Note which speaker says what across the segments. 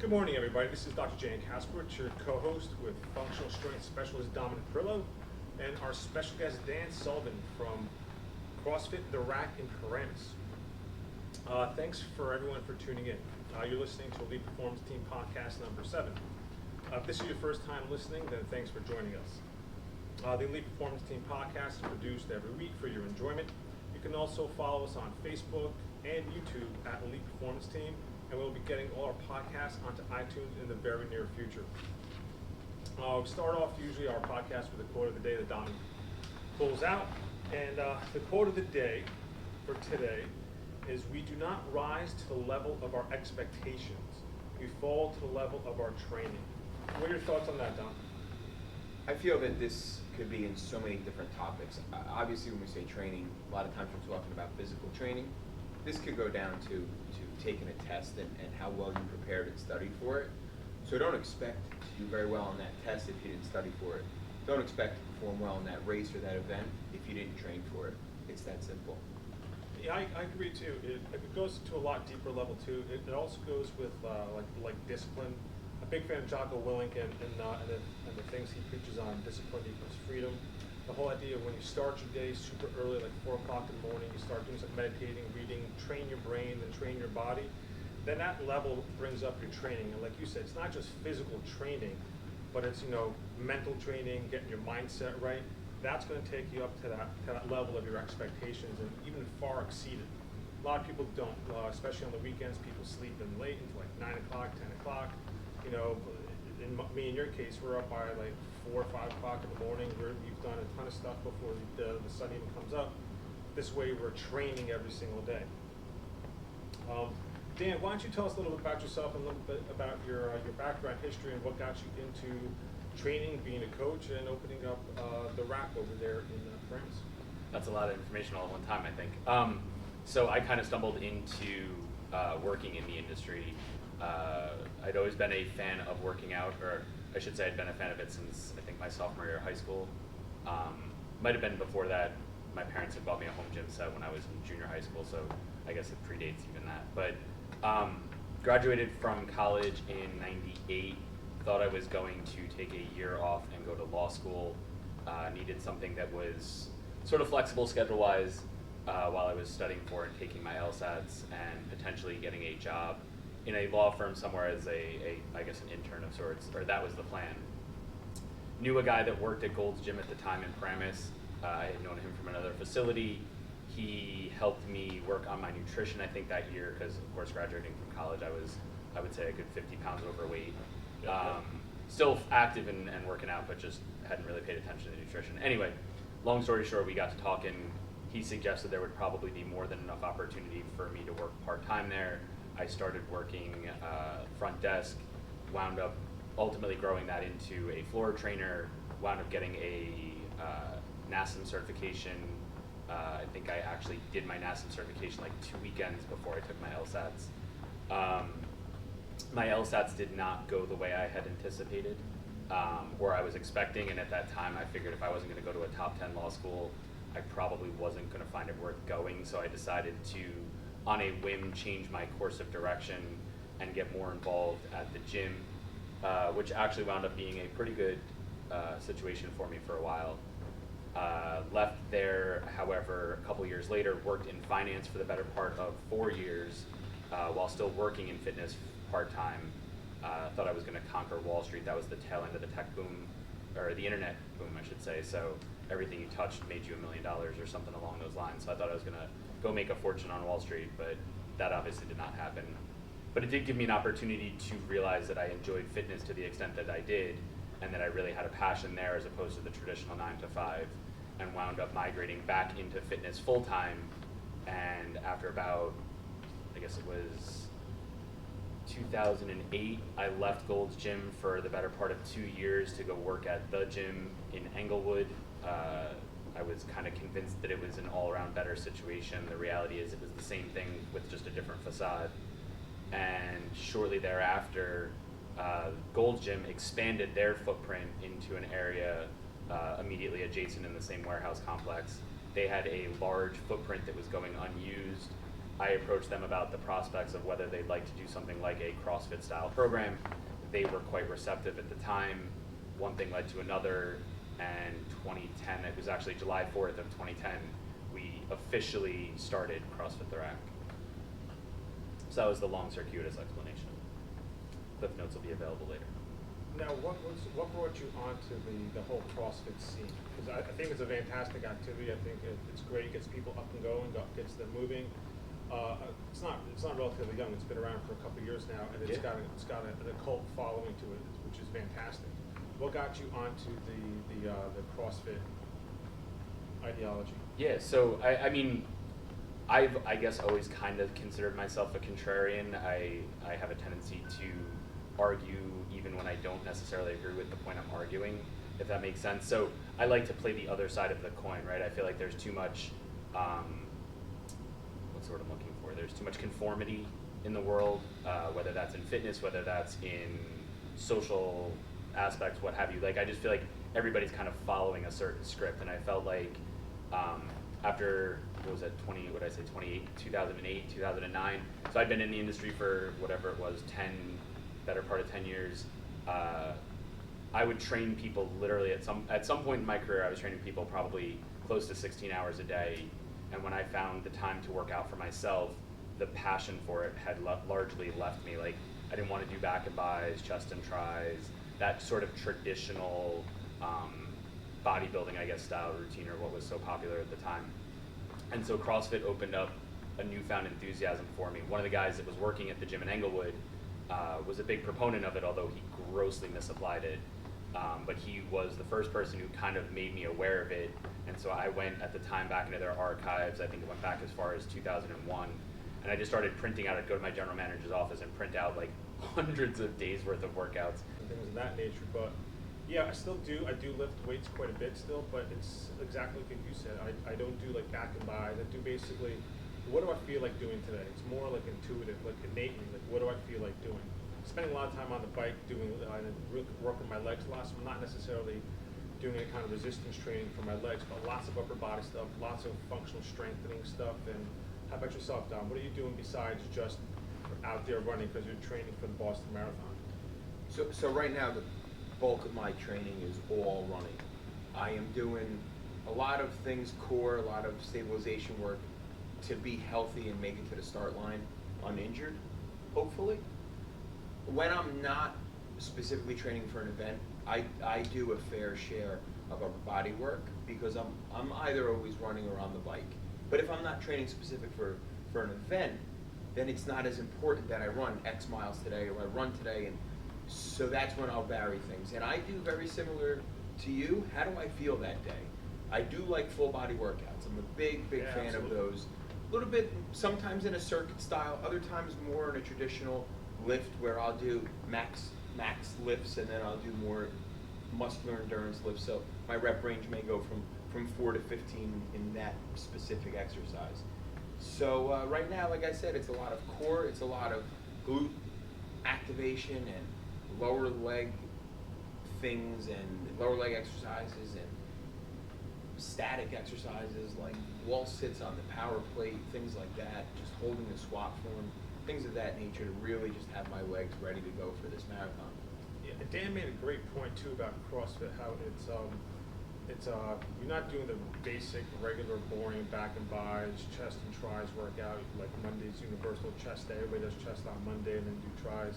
Speaker 1: Good morning, everybody. This is Dr. Jane Kaspowicz, your co-host with functional strength specialist Dominic Perillo, and our special guest Dan Sullivan from CrossFit The Rack in Paramus. Thanks for everyone for tuning in. You're listening to Elite Performance Team Podcast number 7. If this is your first time listening, then thanks for joining us. The Elite Performance Team Podcast is produced every week for your enjoyment. You can also follow us on Facebook and YouTube at Elite Performance Team, and we'll be getting all our podcasts onto iTunes in the very near future. We start off usually our podcast with a quote of the day that Don pulls out, and the quote of the day for today is, "We do not rise to the level of our expectations. We fall to the level of our training." What are your thoughts on that, Don?
Speaker 2: I feel that this could be in so many different topics. Obviously, when we say training, a lot of times we're talking about physical training. This could go down to taking a test and how well you prepared and studied for it. So don't expect to do very well on that test if you didn't study for it. Don't expect to perform well in that race or that event if you didn't train for it. It's that simple.
Speaker 1: Yeah, I agree too. It goes to a lot deeper level too. It also goes with like discipline. A big fan of Jocko Willink and the things he preaches on discipline equals freedom. The whole idea of when you start your day super early, like 4 o'clock in the morning, you start doing some meditating, reading, train your brain, then train your body, then that level brings up your training. And like you said, it's not just physical training, but it's, mental training, getting your mindset right. That's going to take you up to that level of your expectations and even far exceed it. A lot of people don't, especially on the weekends. People sleep in late until like 9 o'clock, 10 o'clock. In your case, we're up by like 4 or 5 o'clock in the morning. You've done a ton of stuff before the sun even comes up. This way, we're training every single day. Dan, why don't you tell us a little bit about yourself and a little bit about your background history and what got you into training, being a coach, and opening up the rack over there in France?
Speaker 3: That's a lot of information all at one time, I think. So I kind of stumbled into working in the industry. I'd always been a fan of working out, or I should say I'd been a fan of it since I think my sophomore year of high school. Might have been before that. My parents had bought me a home gym set when I was in junior high school, so I guess it predates even that. But graduated from college in '98, thought I was going to take a year off and go to law school. Needed something that was sort of flexible schedule-wise while I was studying for and taking my LSATs and potentially getting a job in a law firm somewhere as I guess an intern of sorts, or that was the plan. Knew a guy that worked at Gold's Gym at the time in Paramus. I had known him from another facility. He helped me work on my nutrition, I think, that year, because of course graduating from college I would say a good 50 pounds overweight. Still active and working out, but just hadn't really paid attention to nutrition. Anyway, long story short, we got to talking. He suggested there would probably be more than enough opportunity for me to work part-time there. I started working front desk, wound up ultimately growing that into a floor trainer, wound up getting a NASM certification. I think I actually did my NASM certification like 2 weekends before I took my LSATs. My LSATs did not go the way I had anticipated or I was expecting, and at that time I figured if I wasn't going to go to a top 10 law school, I probably wasn't going to find it worth going, so I decided to, on a whim, change my course of direction and get more involved at the gym, which actually wound up being a pretty good situation for me for a while. Left there, however, a couple years later, worked in finance for the better part of 4 years while still working in fitness part-time. Thought I was going to conquer Wall Street. That was the tail end of the tech boom, or the internet boom, I should say. So everything you touched made you $1 million or something along those lines. So I thought I was going to go make a fortune on Wall Street, but that obviously did not happen. But it did give me an opportunity to realize that I enjoyed fitness to the extent that I did, and that I really had a passion there as opposed to the traditional 9 to 5, and wound up migrating back into fitness full-time. And after about, I guess it was 2008, I left Gold's Gym for the better part of 2 years to go work at the gym in Englewood. I was kind of convinced that it was an all-around better situation. The reality is it was the same thing with just a different facade. And shortly thereafter, Gold's Gym expanded their footprint into an area immediately adjacent in the same warehouse complex. They had a large footprint that was going unused. I approached them about the prospects of whether they'd like to do something like a CrossFit style program. They were quite receptive at the time. One thing led to another, and 2010, it was actually July 4th of 2010, we officially started CrossFit The Rack. So that was the long circuitous explanation. Cliff notes will be available later.
Speaker 1: Now, what brought you onto the whole CrossFit scene? Because I think it's a fantastic activity. I think it's great. It gets people up and going, gets them moving. It's not relatively young. It's been around for a couple of years now, and it's got an occult following to it, which is fantastic. What got you onto the CrossFit ideology?
Speaker 3: Yeah, so I mean, I've, I guess, always kind of considered myself a contrarian. I have a tendency to argue even when I don't necessarily agree with the point I'm arguing, if that makes sense. So I like to play the other side of the coin, right? I feel like there's too much, what's the word I'm looking for? There's too much conformity in the world, whether that's in fitness, whether that's in social aspects, what have you. Like, I just feel like everybody's kind of following a certain script, and I felt like after, what was that, 2008, 2009, so I'd been in the industry for whatever it was, better part of 10 years. I would train people literally at some point in my career. I was training people probably close to 16 hours a day, and when I found the time to work out for myself, the passion for it had largely left me. Like, I didn't want to do back and buys, chest and tries, that sort of traditional bodybuilding, I guess, style routine, or what was so popular at the time. And so CrossFit opened up a newfound enthusiasm for me. One of the guys that was working at the gym in Englewood was a big proponent of it, although he grossly misapplied it. But he was the first person who kind of made me aware of it. And so I went at the time back into their archives. I think it went back as far as 2001. And I just started printing out. I'd go to my general manager's office and print out like hundreds of days worth of workouts.
Speaker 1: And things of that nature. But yeah, I do lift weights quite a bit still, but it's exactly like you said. I don't do like back and buys. I do basically, what do I feel like doing today? It's more like intuitive, like innately, like what do I feel like doing? Spending a lot of time on the bike working my legs a lot, so I'm not necessarily doing any kind of resistance training for my legs, but lots of upper body stuff, lots of functional strengthening stuff. And how about yourself, Dom? What are you doing besides just out there running because you're training for the Boston Marathon?
Speaker 2: So right now, the bulk of my training is all running. I am doing a lot of things core, a lot of stabilization work to be healthy and make it to the start line uninjured, hopefully. When I'm not specifically training for an event, I do a fair share of upper body work because I'm either always running or on the bike. But if I'm not training specific for an event, then it's not as important that I run X miles today or I run today, and so that's when I'll vary things. And I do very similar to you. How do I feel that day? I do like full body workouts. I'm a big fan
Speaker 1: absolutely.
Speaker 2: of those. A little bit, sometimes in a circuit style, other times more in a traditional lift where I'll do max lifts and then I'll do more muscular endurance lifts. So my rep range may go from 4 to 15 in that specific exercise. So right now, like I said, it's a lot of core, it's a lot of glute activation and lower leg things and lower leg exercises and static exercises like wall sits on the power plate, things like that, just holding the squat form, things of that nature to really just have my legs ready to go for this marathon.
Speaker 1: Yeah, and Dan made a great point too about CrossFit, how it's you're not doing the basic, regular, boring back and buys, chest and tries workout, like Monday's Universal Chest Day. Everybody does chest on Monday and then do tries.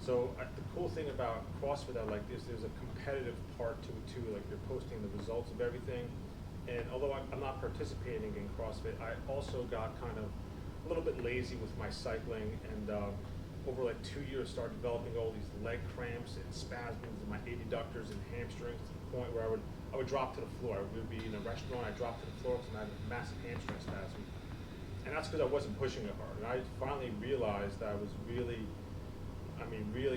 Speaker 1: So the cool thing about CrossFit I like is there's a competitive part to it too, like you're posting the results of everything. And although I'm not participating in CrossFit, I also got kind of a little bit lazy with my cycling, and over like 2 years started developing all these leg cramps and spasms in my adductors and hamstrings to the point where I would drop to the floor. I would be in a restaurant, I'd drop to the floor because I had a massive hamstring spasm. And that's because I wasn't pushing it hard. And I finally realized that I was really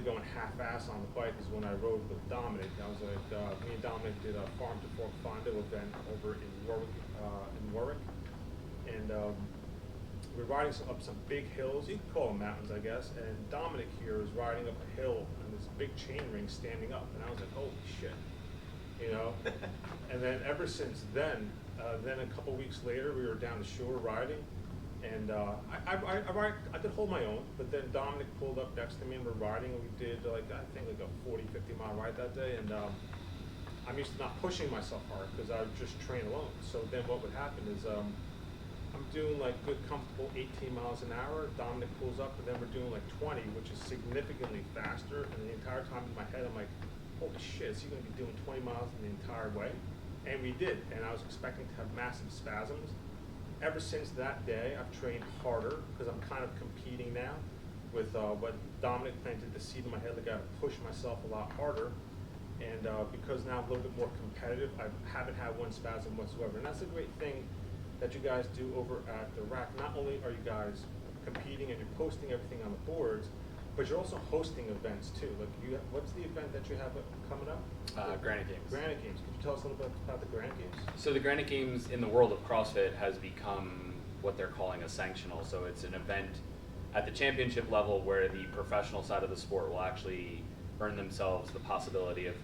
Speaker 1: going half-ass on the bike is when I rode with Dominic. I was like, me and Dominic did a Farm to Fork Fondo event over in Warwick. And we're riding up some big hills, you could call them mountains, I guess, and Dominic here is riding up a hill on this big chain ring standing up, and I was like, holy shit, you know? And then ever since then a couple weeks later, we were down the shore riding, And I could hold my own, but then Dominic pulled up next to me and we're riding, and we did like, I think like a 40, 50 mile ride that day. And I'm used to not pushing myself hard because I would just train alone. So then what would happen is I'm doing like good, comfortable 18 miles an hour. Dominic pulls up, and then we're doing like 20, which is significantly faster. And the entire time in my head, I'm like, holy shit, is he going to be doing 20 miles the entire way? And we did, and I was expecting to have massive spasms. Ever since that day, I've trained harder because I'm kind of competing now with what Dominic planted the seed in my head. I got to push myself a lot harder. And because now I'm a little bit more competitive, I haven't had one spasm whatsoever. And that's a great thing that you guys do over at the Rack. Not only are you guys competing and you're posting everything on the boards, but you're also hosting events too. Like, what's the event that you have coming up?
Speaker 3: Granite Games.
Speaker 1: Granite Games. Could you tell us a little bit about the Granite Games?
Speaker 3: So the Granite Games in the world of CrossFit has become what they're calling a sanctional. So it's an event at the championship level where the professional side of the sport will actually earn themselves the possibility of,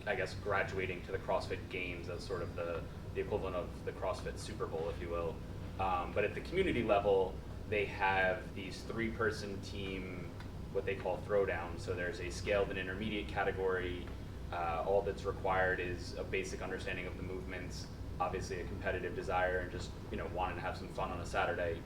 Speaker 3: I guess, graduating to the CrossFit Games as sort of the equivalent of the CrossFit Super Bowl, if you will. But at the community level, they have these 3-person team, what they call throwdown. So there's a scaled and intermediate category. All that's required is a basic understanding of the movements, obviously a competitive desire, and just wanting to have some fun on a Saturday.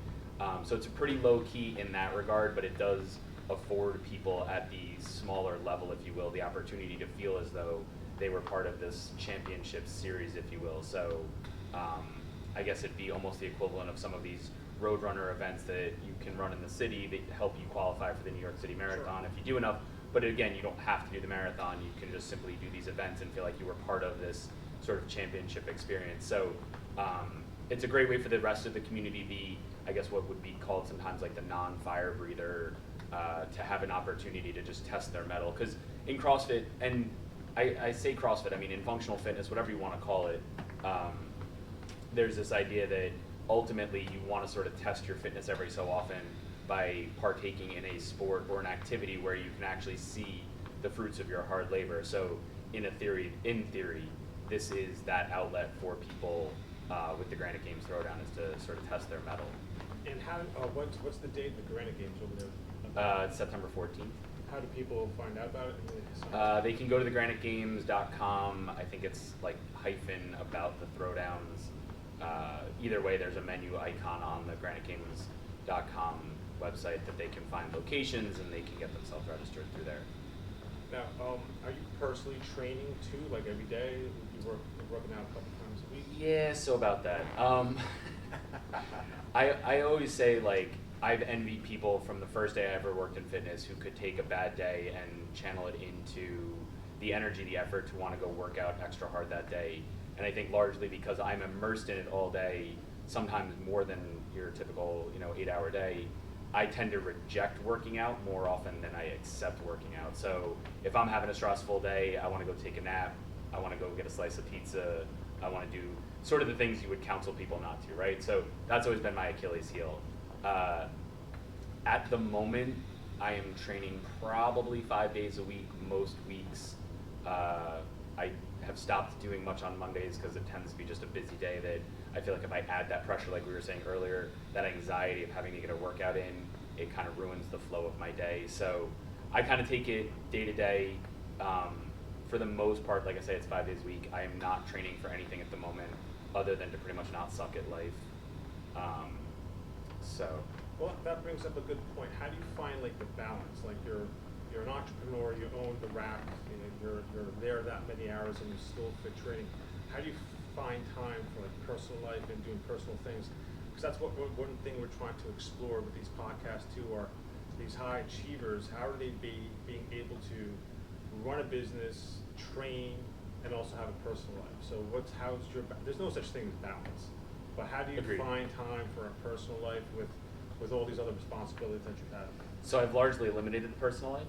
Speaker 3: So it's pretty low key in that regard, but it does afford people at the smaller level, if you will, the opportunity to feel as though they were part of this championship series, if you will. So I guess it'd be almost the equivalent of some of these Roadrunner events that you can run in the city that help you qualify for the New York City Marathon if you do enough. But again, you don't have to do the marathon. You can just simply do these events and feel like you were part of this sort of championship experience. So it's a great way for the rest of the community, I guess what would be called sometimes like the non-fire breather, to have an opportunity to just test their mettle. Because in CrossFit, and I say CrossFit, I mean in functional fitness, whatever you want to call it, there's this idea that ultimately you want to sort of test your fitness every so often by partaking in a sport or an activity where you can actually see the fruits of your hard labor. So in theory, this is that outlet for people with the Granite Games Throwdown, is to sort of test their mettle.
Speaker 1: And how? What's the date of the Granite Games over there?
Speaker 3: It's September 14th.
Speaker 1: How do people find out about it?
Speaker 3: They can go to thegranitegames.com. I think it's like -- about the throwdowns. Either way, there's a menu icon on the granitegames.com website that they can find locations, and they can get themselves registered through there.
Speaker 1: Now, are you personally training too, like every day? You're working out a couple times a week?
Speaker 3: Yeah, so about that. I always say, like, I've envied people from the first day I ever worked in fitness who could take a bad day and channel it into the energy, the effort to want to go work out extra hard that day. And I think largely because I'm immersed in it all day, sometimes more than your typical 8-hour day, I tend to reject working out more often than I accept working out. So if I'm having a stressful day, I want to go take a nap, I want to go get a slice of pizza, I want to do sort of the things you would counsel people not to, right? So that's always been my Achilles heel. At the moment, I am training probably 5 days a week, most weeks. I have stopped doing much on Mondays because it tends to be just a busy day that I feel like if I add that pressure, like we were saying earlier, that anxiety of having to get a workout in, it kind of ruins the flow of my day. So I kind of take it day to day. For the most part, like I say, it's 5 days a week. I am not training for anything at the moment other than to pretty much not suck at life.
Speaker 1: Well, that brings up a good point. How do you find like the balance? Like you're an entrepreneur, you own the Rack, you're there that many hours, and you're still fit training. How do you find time for like personal life and doing personal things? Because that's one thing we're trying to explore with these podcasts too. Are these high achievers? How are they being able to run a business, train, and also have a personal life? So there's no such thing as balance, but how do you
Speaker 3: Agreed.
Speaker 1: find time for a personal life with all these other responsibilities that you have?
Speaker 3: So I've largely eliminated the personal life.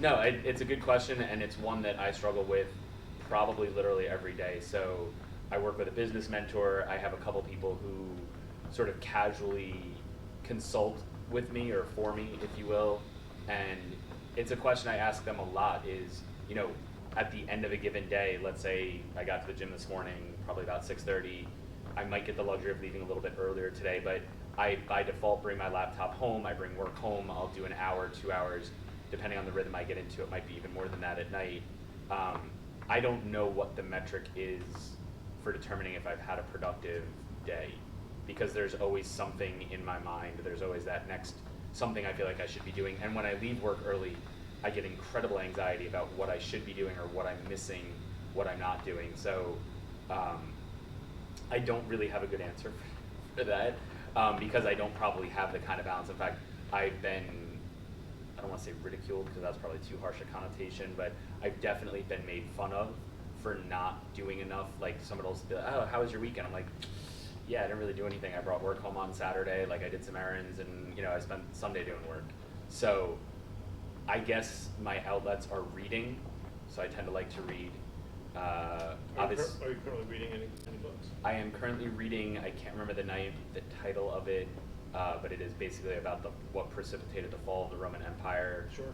Speaker 3: No, it's a good question, and it's one that I struggle with probably literally every day. So I work with a business mentor. I have a couple people who sort of casually consult with me or for me, if you will. And it's a question I ask them a lot is, at the end of a given day, let's say I got to the gym this morning, probably about 6:30, I might get the luxury of leaving a little bit earlier today, but I, by default, bring my laptop home. I bring work home. I'll do an hour, 2 hours, depending on the rhythm I get into. It might be even more than that at night. I don't know what the metric is for determining if I've had a productive day, because there's always something in my mind. There's always that next something I feel like I should be doing. And when I leave work early, I get incredible anxiety about what I should be doing or what I'm missing, what I'm not doing. So I don't really have a good answer for that, because I don't probably have the kind of balance. In fact, I've been, I don't want to say ridiculed because that's probably too harsh a connotation, but I've definitely been made fun of for not doing enough. Like somebody will be like, oh, how was your weekend? I'm like, yeah, I didn't really do anything. I brought work home on Saturday, like I did some errands, and I spent Sunday doing work. So I guess my outlets are reading, so I tend to like to read.
Speaker 1: Are you currently reading any books?
Speaker 3: I am currently reading, I can't remember the title of it, but it is basically about what precipitated the fall of the Roman Empire.
Speaker 1: Sure.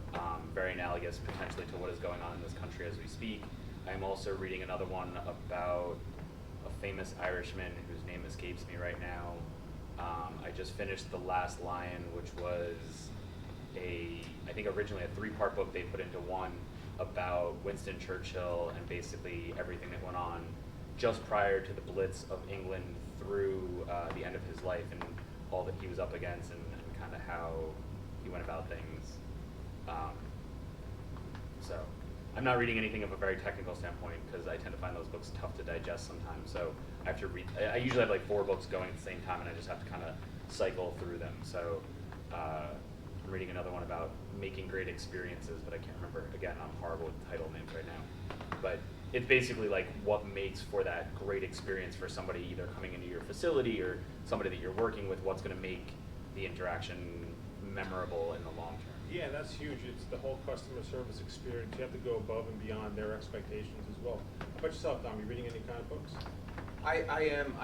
Speaker 3: Very analogous potentially to what is going on in this country as we speak. I'm also reading another one about a famous Irishman whose name escapes me right now. I just finished The Last Lion, which was I think originally a 3-part book they put into one about Winston Churchill and basically everything that went on just prior to the Blitz of England through the end of his life and all that he was up against and kind of how he went about things. So I'm not reading anything of a very technical standpoint because I tend to find those books tough to digest sometimes. So I have to read, I usually have like 4 books going at the same time and I just have to kind of cycle through them. So I'm reading another one about making great experiences, but I can't remember. Again, I'm horrible with title names right now. But it's basically like what makes for that great experience for somebody either coming into your facility or somebody that you're working with, what's going to make the interaction memorable in the long term.
Speaker 1: Yeah, that's huge. It's the whole customer service experience. You have to go above and beyond their expectations as well. How about yourself, Dom? You reading any kind of books?
Speaker 2: I am.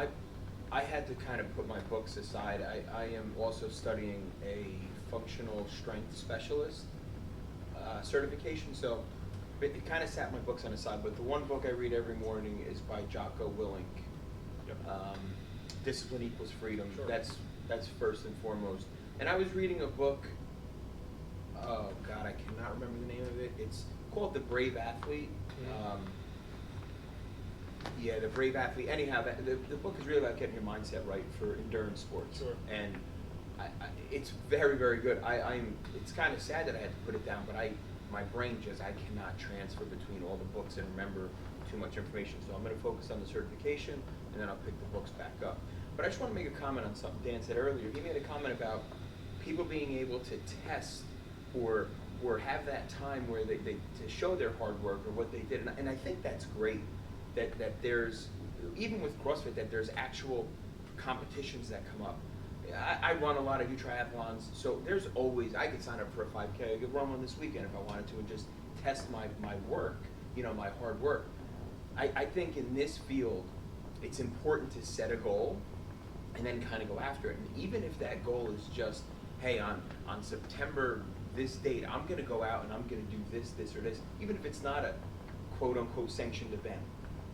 Speaker 2: I had to kind of put my books aside. I am also studying a functional strength specialist certification, so it kind of sat my books on the side. But the one book I read every morning is by Jocko Willink.
Speaker 1: Yep.
Speaker 2: Discipline Equals Freedom.
Speaker 1: Sure.
Speaker 2: That's first and foremost. And I was reading a book. Oh God, I cannot remember the name of it. It's called The Brave Athlete.
Speaker 1: Mm-hmm.
Speaker 2: The Brave Athlete. Anyhow, the book is really about getting your mindset right for endurance sports.
Speaker 1: Sure.
Speaker 2: And it's very, very good. It's kind of sad that I had to put it down, but my brain I cannot transfer between all the books and remember too much information. So I'm going to focus on the certification, and then I'll pick the books back up. But I just want to make a comment on something Dan said earlier. He made a comment about people being able to test or have that time where they to show their hard work or what they did. And I think that's great that there's, even with CrossFit, that there's actual competitions that come up. I run a lot, I do triathlons, so there's always, I could sign up for a 5K, I could run one this weekend if I wanted to and just test my work, my hard work. I think in this field, it's important to set a goal and then kind of go after it. And even if that goal is just, hey, on September this date, I'm going to go out and I'm going to do this or this, even if it's not a quote-unquote sanctioned event.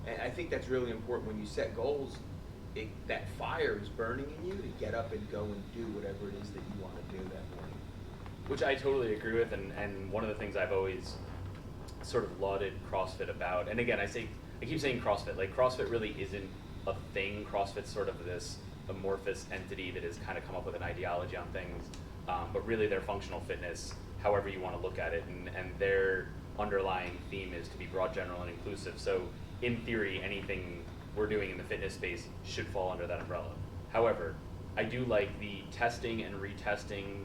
Speaker 2: And I think that's really important when you set goals. That fire is burning in you to get up and go and do whatever it is that you want to do that morning.
Speaker 3: Which I totally agree with, and one of the things I've always sort of lauded CrossFit about, and again, I keep saying CrossFit, like CrossFit really isn't a thing. CrossFit's sort of this amorphous entity that has kind of come up with an ideology on things, but really they're functional fitness, however you want to look at it, and their underlying theme is to be broad, general, and inclusive. So in theory, anything we're doing in the fitness space should fall under that umbrella. However, I do like the testing and retesting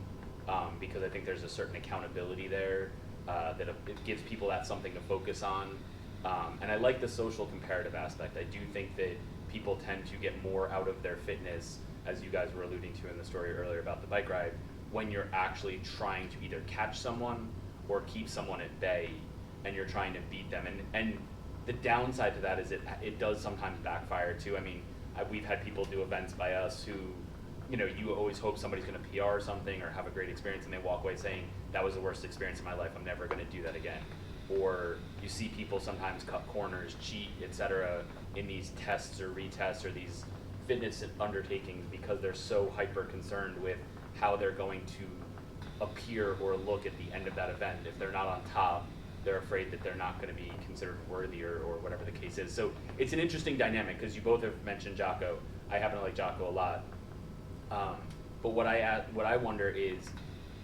Speaker 3: because I think there's a certain accountability there that it gives people that something to focus on. And I like the social comparative aspect. I do think that people tend to get more out of their fitness, as you guys were alluding to in the story earlier about the bike ride, when you're actually trying to either catch someone or keep someone at bay and you're trying to beat them. And the downside to that is it does sometimes backfire too. I mean, we've had people do events by us who, you always hope somebody's going to PR something or have a great experience, and they walk away saying, that was the worst experience of my life, I'm never going to do that again. Or you see people sometimes cut corners, cheat, etc. in these tests or retests or these fitness undertakings because they're so hyper concerned with how they're going to appear or look at the end of that event. If they're not on top, they're afraid that they're not going to be considered worthy or whatever the case is. So it's an interesting dynamic because you both have mentioned Jocko. I happen to like Jocko a lot. But what I wonder is,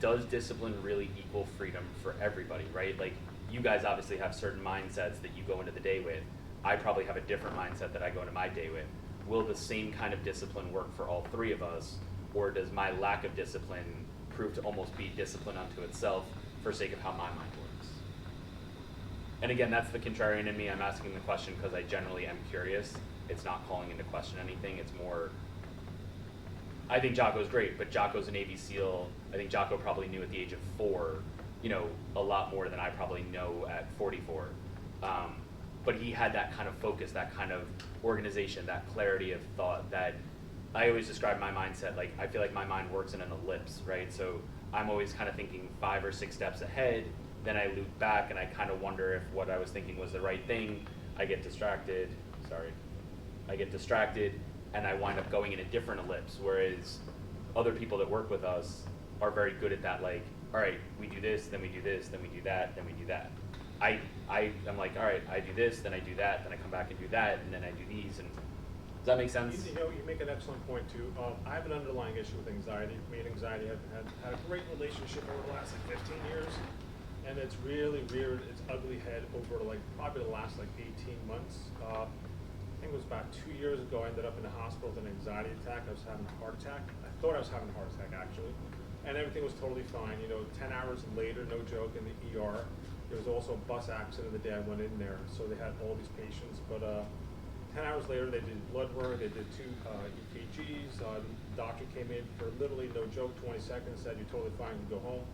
Speaker 3: does discipline really equal freedom for everybody, right? Like, you guys obviously have certain mindsets that you go into the day with. I probably have a different mindset that I go into my day with. Will the same kind of discipline work for all three of us, or does my lack of discipline prove to almost be discipline unto itself for sake of how my mind works? And again, that's the contrarian in me. I'm asking the question because I generally am curious. It's not calling into question anything. It's more, I think Jocko's great, but Jocko's a Navy SEAL. I think Jocko probably knew at the age of 4, a lot more than I probably know at 44. But he had that kind of focus, that kind of organization, that clarity of thought that I always describe my mindset, like I feel like my mind works in an ellipse, right? So I'm always kind of thinking 5 or 6 steps ahead, then I loop back and I kind of wonder if what I was thinking was the right thing. I get distracted, and I wind up going in a different ellipse, whereas other people that work with us are very good at that, like, all right, we do this, then we do this, then we do that, then we do that. I'm like, all right, I do this, then I do that, then I come back and do that, and then I do these, and does that make sense?
Speaker 1: You make an excellent point too. I have an underlying issue with anxiety. Me and anxiety have had a great relationship over the last 15 years, and it's really reared its ugly head over probably the last 18 months. I think it was about 2 years ago. I ended up in the hospital with an anxiety attack. I was having a heart attack. I thought I was having a heart attack actually, and everything was totally fine. 10 hours later, no joke, in the ER. There was also a bus accident the day I went in there, so they had all these patients. But 10 hours later, they did blood work, they did 2 EKGs. The doctor came in for literally, no joke, 20 seconds, said, "You're totally fine, you go home."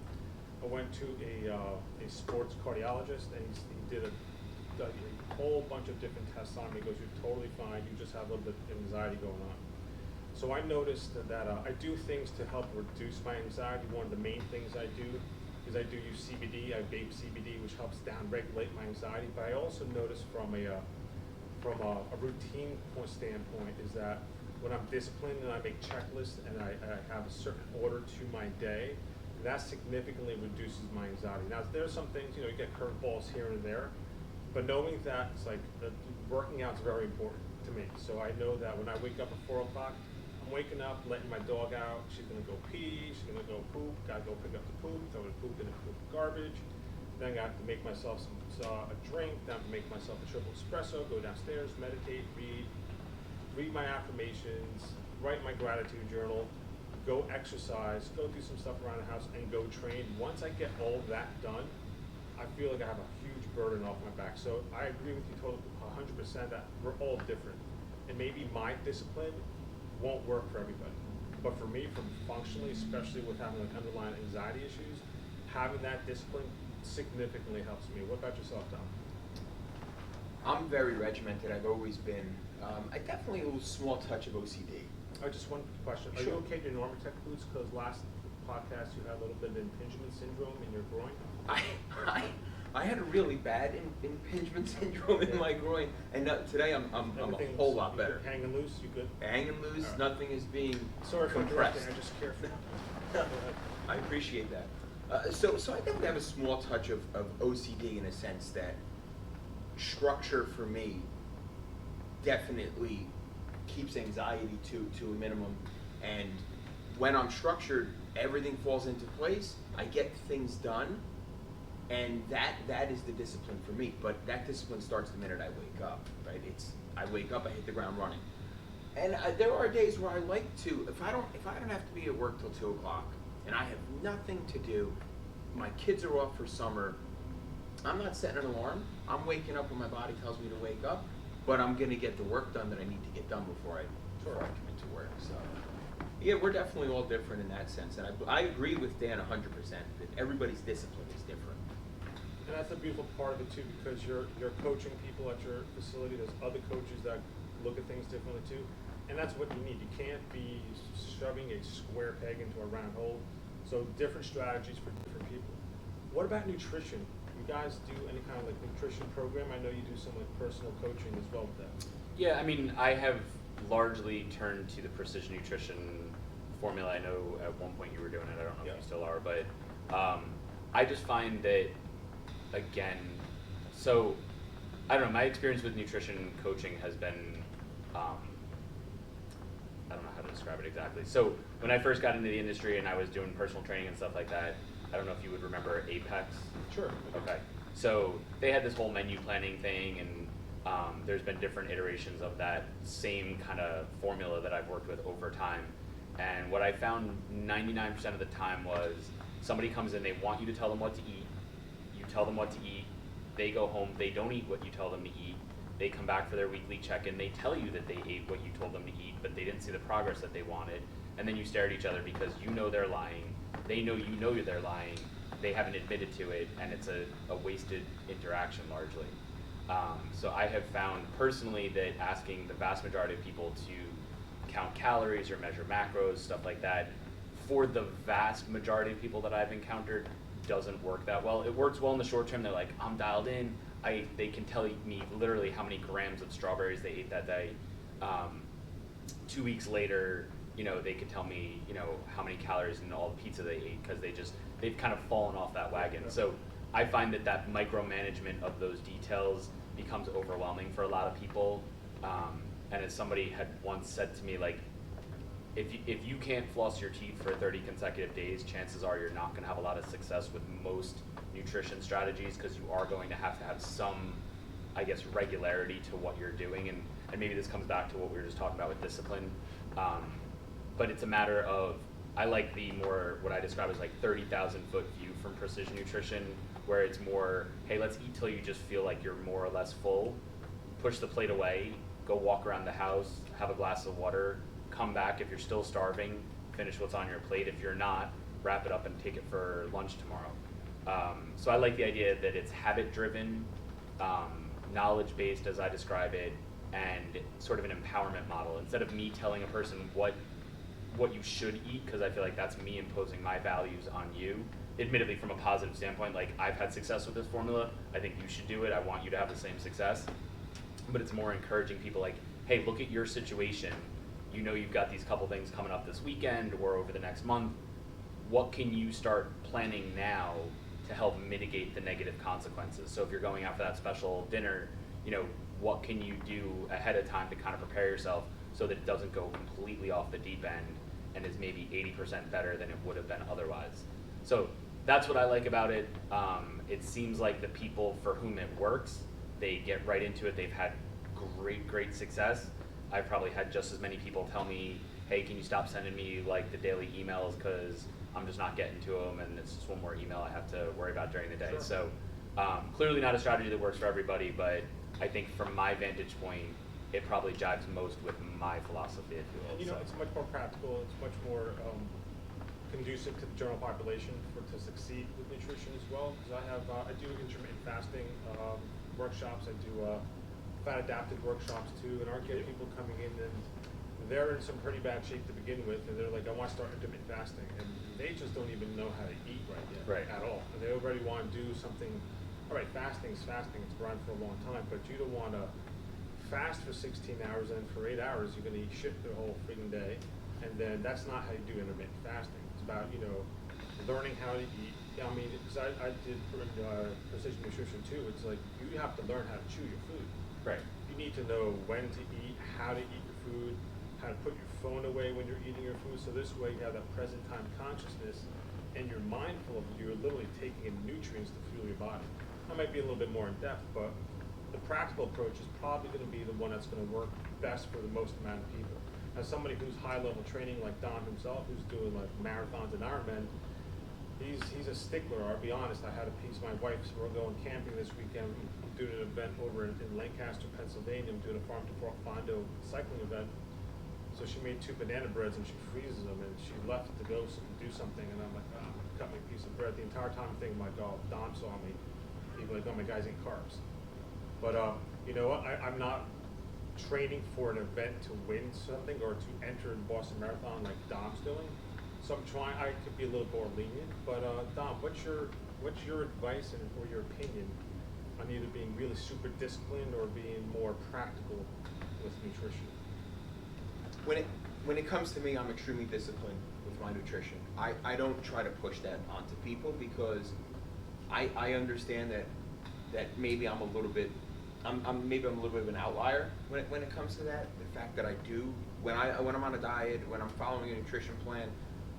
Speaker 1: I went to a sports cardiologist, and he did a whole bunch of different tests on me. He goes, "You're totally fine, you just have a little bit of anxiety going on." So I noticed that I do things to help reduce my anxiety. One of the main things I do is I do use CBD. I vape CBD, which helps down-regulate my anxiety. But I also noticed from a routine standpoint is that when I'm disciplined and I make checklists and I have a certain order to my day, that significantly reduces my anxiety. Now, there are some things, you get curveballs here and there, but knowing that it's working out is very important to me. So I know that when I wake up at 4 o'clock, I'm waking up, letting my dog out. She's gonna go pee. She's gonna go poop. Gotta go pick up the poop. Throw the poop in the poop garbage. Then I got to make myself a drink. Then to make myself a triple espresso. Go downstairs, meditate, read my affirmations, write my gratitude journal, go exercise, go do some stuff around the house, and go train. Once I get all that done, I feel like I have a huge burden off my back. So I agree with you totally, 100% that we're all different, and maybe my discipline won't work for everybody. But for me, from functionally, especially with having underlying anxiety issues, having that discipline significantly helps me. What about yourself, Tom?
Speaker 2: I'm very regimented. I've always been. I definitely a little small touch of OCD.
Speaker 1: Just one question. Are
Speaker 2: Sure.
Speaker 1: you okay in your Normatec boots? Because last podcast you had a little bit of impingement syndrome in your groin.
Speaker 2: I had a really bad impingement syndrome in my groin, and today I'm a whole lot better.
Speaker 1: Hanging loose, you good?
Speaker 2: Hanging loose,
Speaker 1: Right.
Speaker 2: Nothing is being
Speaker 1: Sorry for
Speaker 2: compressed.
Speaker 1: interrupting, I just care for
Speaker 2: I appreciate that. So I definitely have a small touch of OCD in a sense that structure for me definitely keeps anxiety to a minimum, and when I'm structured, everything falls into place. I get things done. And that is the discipline for me. But that discipline starts the minute I wake up, right? I wake up, I hit the ground running. And there are days where I like to, if I don't have to be at work till 2 o'clock, and I have nothing to do, my kids are off for summer, I'm not setting an alarm. I'm waking up when my body tells me to wake up, but I'm gonna get the work done that I need to get done before I come into work. So yeah, we're definitely all different in that sense. And I agree with Dan 100% that everybody's discipline is different.
Speaker 1: And that's a beautiful part of it too, because you're coaching people at your facility. There's other coaches that look at things differently too, and that's what you need. You can't be shoving a square peg into a round hole. So different strategies for different people. What about nutrition? You guys do any kind of nutrition program? I know you do some personal coaching as well with that.
Speaker 3: Yeah, I mean, I have largely turned to the precision nutrition formula. I know at one point you were doing it. I don't know if you still are, but I just find that, again, so I don't know. My experience with nutrition coaching has been, I don't know how to describe it exactly. So when I first got into the industry and I was doing personal training and stuff like that, I don't know if you would remember Apex.
Speaker 1: Sure.
Speaker 3: Okay. So they had this whole menu planning thing, and there's been different iterations of that same kind of formula that I've worked with over time. And what I found 99% of the time was somebody comes in, they want you to tell them what to eat. You tell them what to eat. They go home, they don't eat what you tell them to eat. They come back for their weekly check-in. They tell you that they ate what you told them to eat, but they didn't see the progress that they wanted. And then you stare at each other because you know they're lying. They know you know they're lying. They haven't admitted to it, and it's a wasted interaction largely. So I have found personally that asking the vast majority of people to count calories or measure macros, stuff like that, for the vast majority of people that I've encountered, doesn't work that well. It works well in the short term. They're like, I'm dialed in. They can tell me literally how many grams of strawberries they ate that day. 2 weeks later, they could tell me, how many calories and all the pizza they ate, because they've kind of fallen off that wagon. So I find that micromanagement of those details becomes overwhelming for a lot of people. And as somebody had once said to me, like, if you can't floss your teeth for 30 consecutive days, chances are you're not going to have a lot of success with most nutrition strategies, because you are going to have some, I guess, regularity to what you're doing. And maybe this comes back to what we were just talking about with discipline. But it's a matter of, I like the more, what I describe as like 30,000 foot view from precision nutrition, where it's more, hey, let's eat till you just feel like you're more or less full, push the plate away, go walk around the house, have a glass of water, come back. If you're still starving, finish what's on your plate. If you're not, wrap it up and take it for lunch tomorrow. So I like the idea that it's habit-driven, knowledge-based as I describe it, and sort of an empowerment model. Instead of me telling a person what you should eat, because I feel like that's me imposing my values on you. Admittedly, from a positive standpoint, like, I've had success with this formula. I think you should do it. I want you to have the same success. But it's more encouraging people like, hey, look at your situation. You've got these couple things coming up this weekend or over the next month. What can you start planning now to help mitigate the negative consequences? So if you're going out for that special dinner, what can you do ahead of time to kind of prepare yourself so that it doesn't go completely off the deep end and is maybe 80% better than it would have been otherwise? So that's what I like about it. It seems like the people for whom it works, they get right into it. They've had great success. I've probably had just as many people tell me, hey, can you stop sending me like the daily emails, because I'm just not getting to them, and it's just one more email I have to worry about during the day.
Speaker 1: Sure.
Speaker 3: So clearly not a strategy that works for everybody, but I think from my vantage point, it probably jives most with my philosophy, if you will.
Speaker 1: And it's much more practical. It's much more conducive to the general population to succeed with nutrition as well. Because I do intermittent fasting workshops. I do fat adapted workshops too, and aren't getting people coming in and they're in some pretty bad shape to begin with, and they're like, I want to start intermittent fasting, and they just don't even know how to eat right yet at all. And they already want to do something. All right, fasting's fasting. It's been around for a long time, but you don't want to fast for 16 hours and for 8 hours you're going to eat shit the whole freaking day, and then that's not how you do intermittent fasting. It's about learning how to eat. I mean, because I did precision nutrition too. It's like you have to learn how to chew your food.
Speaker 3: Right.
Speaker 1: You need to know when to eat, how to eat your food, how to put your phone away when you're eating your food. So this way you have that present time consciousness, and you're mindful of you're literally taking in nutrients to fuel your body. That might be a little bit more in depth, but the practical approach is probably going to be the one that's going to work best for the most amount of people. As somebody who's high level training like Don himself, who's doing like marathons and Ironman, he's a stickler. I'll be honest. I had a piece. My wife, so we're going camping this weekend. We're doing an event over in Lancaster, Pennsylvania. I'm doing a farm to fork Fondo cycling event. So she made 2 banana breads and she freezes them, and she left to go do something. And I'm like, cut me a piece of bread. The entire time I'm thinking, my God, Don saw me. He'd be like, oh, my guy's eating carbs. But you know what? I'm not training for an event to win something or to enter the Boston Marathon like Dom's doing. So I'm trying. I could be a little more lenient. But Dom, what's your advice or your opinion on either being really super disciplined or being more practical with nutrition?
Speaker 2: when it comes to me, I'm extremely disciplined with my nutrition. I don't try to push that onto people because I understand that maybe I'm a little bit maybe I'm a little bit of an outlier when it comes to that. The fact that I do when I'm on a diet, when I'm following a nutrition plan,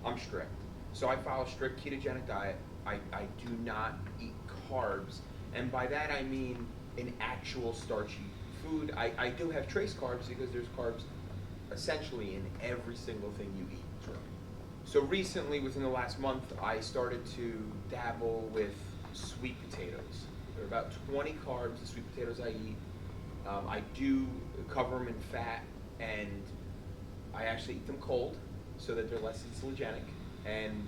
Speaker 2: I'm strict. So I follow a strict ketogenic diet. I do not eat carbs, and by that I mean an actual starchy food. I do have trace carbs because there's carbs essentially in every single thing you eat.
Speaker 1: Sure.
Speaker 2: So recently, within the last month, I started to dabble with sweet potatoes. There are about 20 carbs, the sweet potatoes I eat. I do cover them in fat, and I actually eat them cold so that they're less insulinogenic. And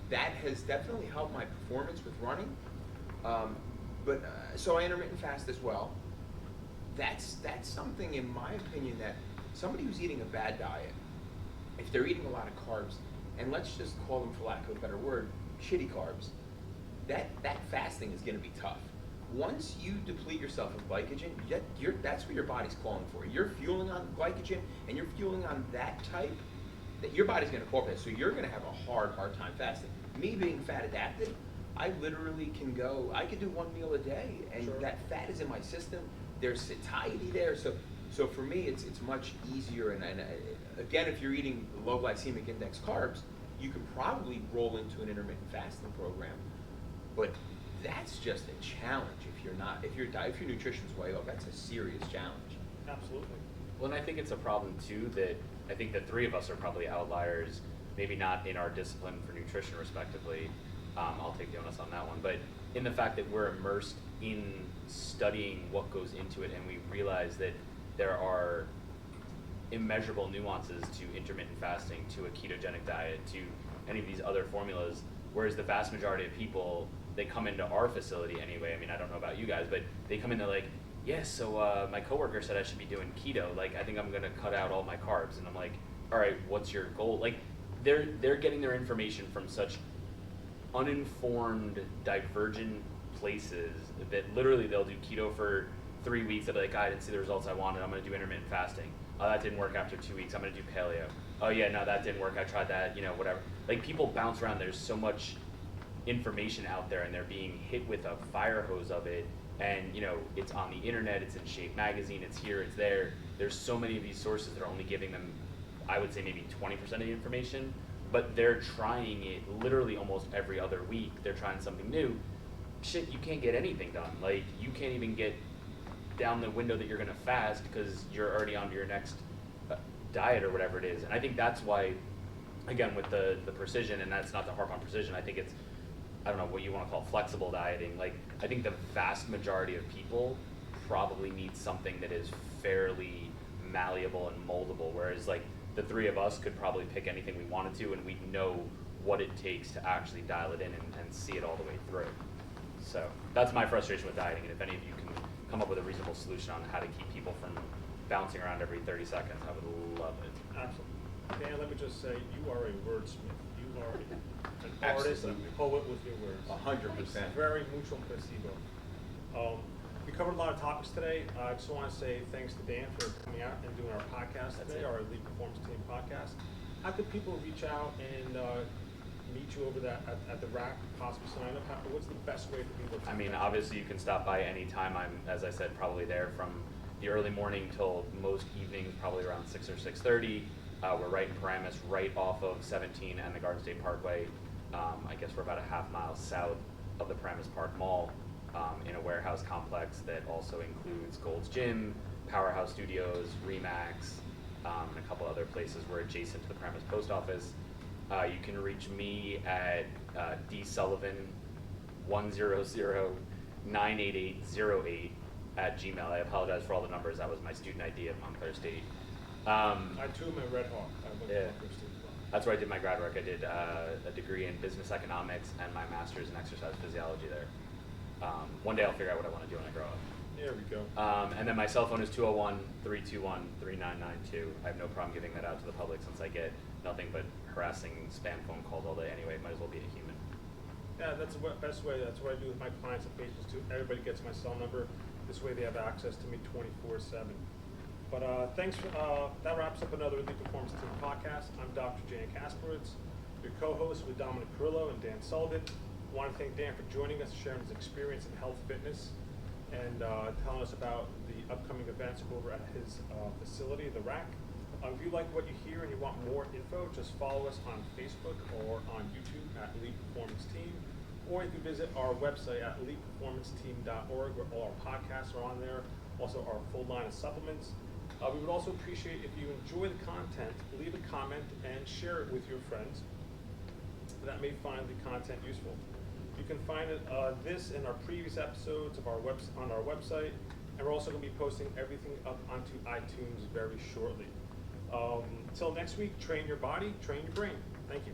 Speaker 2: that has definitely helped my performance with running. So I intermittent fast as well. That's something, in my opinion, that somebody who's eating a bad diet, if they're eating a lot of carbs, and let's just call them, for lack of a better word, shitty carbs, that fasting is going to be tough. Once you deplete yourself of glycogen, that's what your body's calling for. You're fueling on glycogen, and you're fueling on that type, that your body's going to cooperate. So you're going to have a hard time fasting. Me being fat adapted, I literally I could do one meal a day, and
Speaker 1: Sure.
Speaker 2: that fat is in my system. There's satiety there, so for me, it's much easier. And again, if you're eating low glycemic index carbs, you could probably roll into an intermittent fasting program. But that's just a challenge if your nutrition's way off. That's a serious challenge.
Speaker 1: Absolutely.
Speaker 3: Well, and I think it's a problem too that I think the three of us are probably outliers, maybe not in our discipline for nutrition respectively. I'll take the onus on that one, but in the fact that we're immersed in studying what goes into it, and we realize that there are immeasurable nuances to intermittent fasting, to a ketogenic diet, to any of these other formulas, whereas the vast majority of people, they come into our facility anyway. I mean, I don't know about you guys, but they come in, they're like, yes, so my coworker said I should be doing keto. Like, I think I'm gonna cut out all my carbs. And I'm like, all right, what's your goal? Like, they're getting their information from such uninformed, divergent places that literally they'll do keto for 3 weeks. They'll be like, I didn't see the results I wanted. I'm gonna do intermittent fasting. Oh, that didn't work after 2 weeks. I'm gonna do paleo. Oh yeah, no, that didn't work. I tried that, whatever. Like, people bounce around. There's so much information out there, and they're being hit with a fire hose of it. And it's on the internet, it's in Shape magazine, it's here, it's there. There's so many of these sources that are only giving them, I would say, maybe 20% of the information, but they're trying it literally almost every other week. They're trying something new. Shit, you can't get anything done. Like, you can't even get down the window that you're gonna fast because you're already on to your next diet or whatever it is. And I think that's why, again, with the precision, and that's not to harp on precision, I think it's, I don't know what you want to call flexible dieting. Like, I think the vast majority of people probably need something that is fairly malleable and moldable, whereas like the three of us could probably pick anything we wanted to, and we'd know what it takes to actually dial it in and see it all the way through. So that's my frustration with dieting, and if any of you can come up with a reasonable solution on how to keep people from bouncing around every 30 seconds, I would love it.
Speaker 1: Absolutely. Dan, let me just say, you are a wordsmith. You are an artist, a
Speaker 2: Absolutely.
Speaker 1: poet with your words.
Speaker 2: 100%.
Speaker 1: Very mucho placebo. We covered a lot of topics today. I just want to say thanks to Dan for coming out and doing our podcast today, our Elite Performance Team podcast. How could people reach out and meet you over at the Rack, possibly sign up? What's the best way for people to
Speaker 3: I mean, obviously you can stop by any time. I'm, as I said, probably there from the early morning till most evenings, probably around 6 or 6:30. We're right in Paramus, right off of 17 and the Garden State Parkway. I guess we're about a half mile south of the Paramus Park Mall, in a warehouse complex that also includes Gold's Gym, Powerhouse Studios, Remax, and a couple other places. We're adjacent to the Paramus Post Office. You can reach me at dsullivan 100-98808 at Gmail. I apologize for all the numbers. That was my student ID at Montclair State.
Speaker 1: I too am a Red Hawk. I went to
Speaker 3: Yeah.
Speaker 1: Montclair State as well.
Speaker 3: That's where I did my grad work. I did a degree in business economics and my master's in exercise physiology there. One day I'll figure out what I want to do when I grow up.
Speaker 1: There we go.
Speaker 3: And then my cell phone is 201-321-3992. I have no problem giving that out to the public since I get nothing but harassing spam phone calls all day anyway. Might as well be a human.
Speaker 1: Yeah, that's the best way. That's what I do with my clients and patients too. Everybody gets my cell number. This way they have access to me 24/7. But thanks for, that wraps up another Elite Performance Team podcast. I'm Dr. Jan Kasperowitz, your co-host with Dominic Perillo and Dan Sullivan. I want to thank Dan for joining us, sharing his experience in health fitness, and telling us about the upcoming events over at his facility, The Rack. If you like what you hear and you want more info, just follow us on Facebook or on YouTube at Elite Performance Team, or you can visit our website at eliteperformanceteam.org, where all our podcasts are on there, also our full line of supplements. We would also appreciate if you enjoy the content, leave a comment and share it with your friends that may find the content useful. You can find this and our previous episodes of on our website, and we're also going to be posting everything up onto iTunes very shortly. Until next week, train your body, train your brain. Thank you.